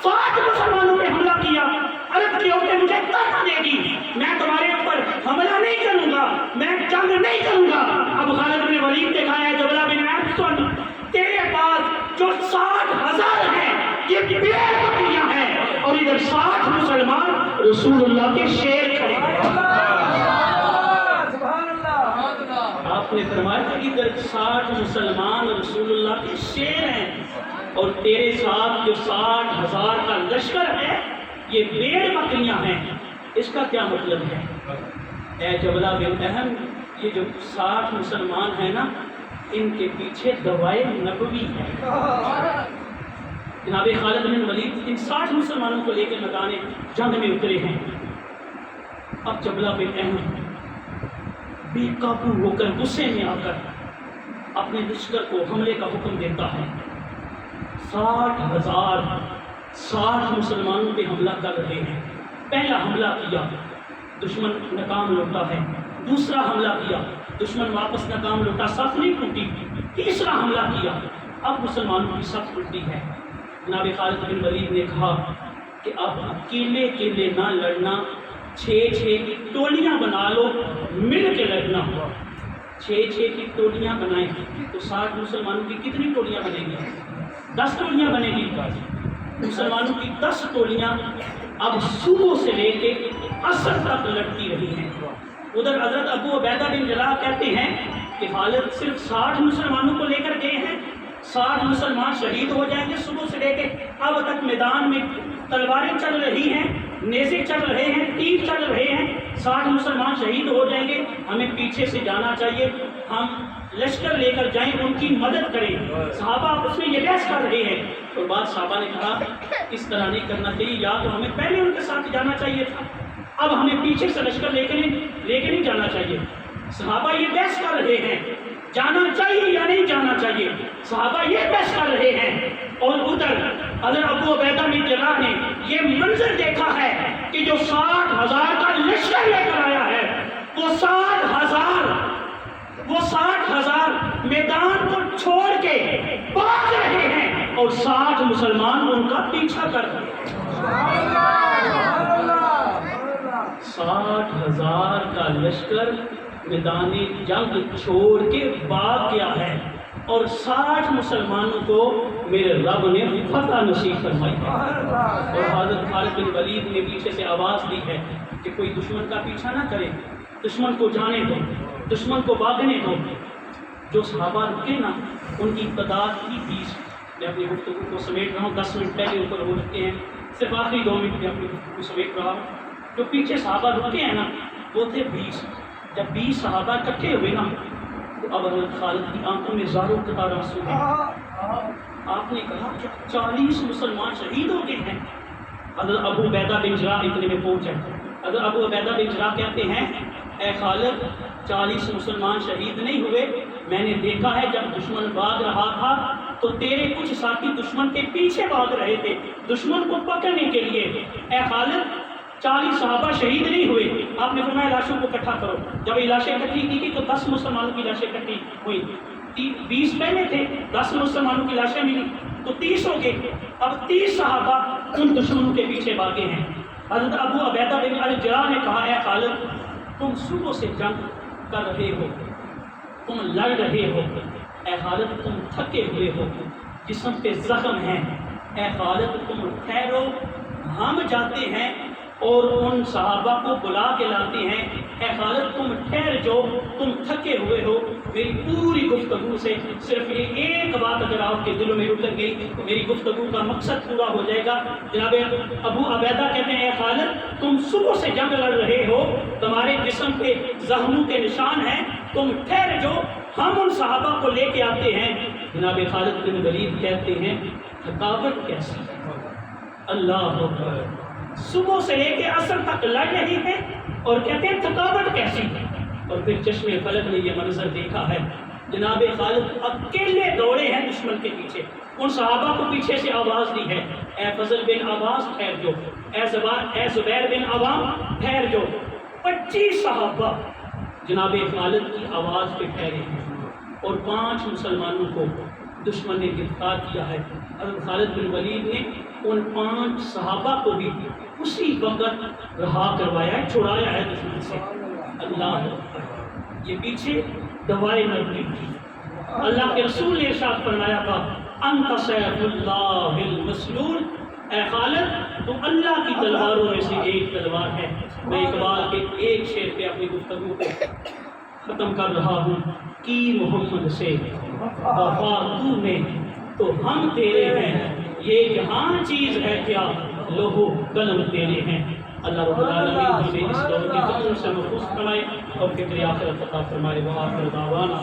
60 مسلمانوں پہ حملہ کیا، عرب کی عورتیں مجھے طاقت دے گی، میں تمہارے اوپر حملہ نہیں کروں گا، میں جنگ نہیں کروں گا۔ اب خالد بن ولید نے کہا ہے جبلہ بن عامر سن، تیرے پاس جو 60,000 ہیں یہ بیر بکریاں ہیں، اور ادھر 60 مسلمان رسول اللہ کے شیر کھڑے ہیں۔ آپ نے فرمایا کہ ادھر 60 مسلمان رسول اللہ کے شیر ہیں، اور تیرے ساتھ جو 60,000 کا لشکر ہے یہ بیر بکریاں ہیں، اس کا کیا مطلب ہے؟ اے جبلہ بن اہم، یہ جو 60 مسلمان ہیں نا، ان کے پیچھے دوائے نبوی ہے۔ جناب خالد بن ولید ان 60 مسلمانوں کو لے کر میدان جنگ میں اترے ہیں۔ اب جبلہ بن اہم بے قابو ہو کر غصے میں آ کر اپنے لشکر کو حملے کا حکم دیتا ہے۔ 60 مسلمانوں پہ حملہ کر رہے ہیں۔ پہلا حملہ کیا، دشمن ناکام لوٹا ہے۔ دوسرا حملہ کیا، دشمن واپس ناکام لوٹا، صف نہیں ٹوٹی۔ تیسرا حملہ کیا، اب مسلمانوں کی صف ٹوٹی ہے۔ جناب خالد بن ولید نے کہا کہ اب اکیلے اکیلے نہ لڑنا، 6 کی ٹولیاں بنا لو، مل کے لڑنا۔ 6 کی ٹولیاں بنائیں تو 60 مسلمانوں کی کتنی ٹولیاں بنے گی؟ 10 ٹولیاں بنے گی۔ مسلمانوں کی 10 ٹولیاں اب صبح سے لے کے عصر تک لڑتی رہی ہیں۔ ادھر حضرت ابو عبیدہ بن جراح کہتے ہیں کہ خالد صرف 60 مسلمانوں کو لے کر گئے ہیں، 60 مسلمان شہید ہو جائیں گے صبح سے لے کے اب تک میدان میں تلواریں چل رہی ہیں، نیزے چل رہے ہیں، تیر چل رہے ہیں، 60 مسلمان شہید ہو جائیں گے، ہمیں پیچھے سے جانا چاہیے، ہم لشکر لے کر جائیں، ان کی مدد کریں۔ صحابہ آپس میں یہ بحث کر رہے ہیں، اور بعد صحابہ نے کہا اس طرح نہیں کرنا چاہیے، یا تو ہمیں پہلے ان کے ساتھ جانا چاہیے تھا، اب ہمیں پیچھے سے لشکر لے کے نہیں جانا چاہیے۔ صحابہ یہ بحث کر رہے ہیں جانا چاہیے یا نہیں جانا چاہیے، صحابہ یہ بحث کر رہے ہیں، اور ادھر حضرت ابو عبیدہ بن جراح نے یہ منظر دیکھا ہے کہ جو 60,000 کا لشکر لے کر آیا ہے وہ 60,000 میدان کو چھوڑ کے بھاگ رہے ہیں، اور 60 مسلمان ان کا پیچھا کر رہے ہیں۔ 60,000 کا لشکر میدان جنگ چھوڑ کے بھاگ گیا ہے، اور 60 مسلمانوں کو میرے رب نے فتح نصیب فرمائی ہے۔ اور حضرت خالد بن ولید نے پیچھے سے آواز دی ہے کہ کوئی دشمن کا پیچھا نہ کرے، دشمن کو جانے دو، دشمن کو بھاگنے دو۔ جو صحابہ رکے نا ان کی تعداد تھی 20۔ میں اپنی گفتگو کو سمیٹ رہا ہوں، 10 منٹ پہلے اوپر ہو چکے ہیں، صرف آخری 2 منٹ میں اپنی گفتگو کو سمیٹ رہا ہوں۔ جو پیچھے صحابہ رکے ہیں نا وہ تھے 20۔ جب 20 صحابہ اکٹھے ہوئے نا تو اب حضرت خالد کی آنکھوں میں زاروں قطار آنسو ہیں۔ آپ نے کہا کہ 40 مسلمان شہید ہو گئے ہیں۔ حضرت ابو عبیدہ بن جراح اتنے میں پہنچے۔ حضرت ابو عبیدہ بن جراح کہتے ہیں اے خالد 40 مسلمان شہید نہیں ہوئے، میں نے دیکھا ہے جب دشمن بھاگ رہا تھا تو تیرے کچھ ساتھی دشمن کے پیچھے بھاگ رہے تھے دشمن کو پکڑنے کے لیے۔ اے خالد 40 صحابہ شہید نہیں ہوئے۔ آپ نے فرمایا لاشوں کو اکٹھا کرو۔ جب یہ لاشیں اکٹھی کی گئی تو 10 مسلمانوں کی لاشیں اکٹھی ہوئی، 20 پہلے تھے، 10 مسلمانوں کی لاشیں ملی تو 30 ہو گئے۔ اب 30 صحابہ ان دشمنوں کے پیچھے بھاگے ہیں۔ حضرت ابو عبیدہ بن جراح نے کہا اے خالد تم صبح سے جنگ کر رہے ہو، تم لڑ رہے ہو، اے خالد تم تھکے ہوئے ہو، جسم پہ زخم ہیں، اے خالد تم ٹھہرو، ہم جاتے ہیں اور ان صحابہ کو بلا کے لاتے ہیں۔ اے خالد تم ٹھہر جاؤ، تم تھکے ہوئے ہو۔ میری پوری گفتگو سے صرف یہ ایک بات اگر آپ کے دلوں میں اتر گئی تو میری گفتگو کا مقصد پورا ہو جائے گا۔ جناب ابو عبیدہ کہتے ہیں اے خالد تم صبح سے جنگ لڑ رہے ہو، تمہارے جسم پہ زخموں کے نشان ہیں، تم ٹھہر جاؤ، ہم ان صحابہ کو لے کے آتے ہیں۔ جناب خالد بن ولید کہتے ہیں تھکاوٹ کیسی ہے، اللہ اکبر، صبح سے لے کے عصر تک لڑ رہی ہے اور کہتے ہیں تھکاوٹ کیسی ہے۔ اور پھر چشم فلک نے یہ منظر دیکھا ہے، جناب خالد اکیلے دوڑے ہیں دشمن کے پیچھے، ان صحابہ کو پیچھے سے آواز دی ہے اے فضل بن عباس ٹھہر جاؤ، اے زبیر بن عوام ٹھہر جاؤ۔ 25 صحابہ جناب خالد کی آواز پہ ٹھہرے ہیں، اور 5 مسلمانوں کو دشمن نے گرفتار کیا ہے۔ حضرت خالد بن ولید نے ان 5 صحابہ کو بھی اسی وقت رہا کروایا ہے، چھڑایا ہے دشمن سے۔ اللہ اکبر، یہ پیچھے دوائے نبوی تھی۔ اللہ کے رسول نے ارشاد فرمایا تھا انت سیف اللہ المسلول، اے خالد تو اللہ کی تلواروں میں سے ایک تلوار ہے۔ میں اقبال کے ایک شعر پہ اپنی گفتگو کو ختم کر رہا ہوں، کی محمد سے وفا تو نے تو ہم تیرے ہیں، یہ جہاں چیز ہے کیا لوہو قلم تیرے ہیں۔ اللہ رب العالمین ہمیں اس دور کے فتنوں سے محفوظ فرمائے اور فکر آخرت عطا فرمائے۔ وآخر دعوانا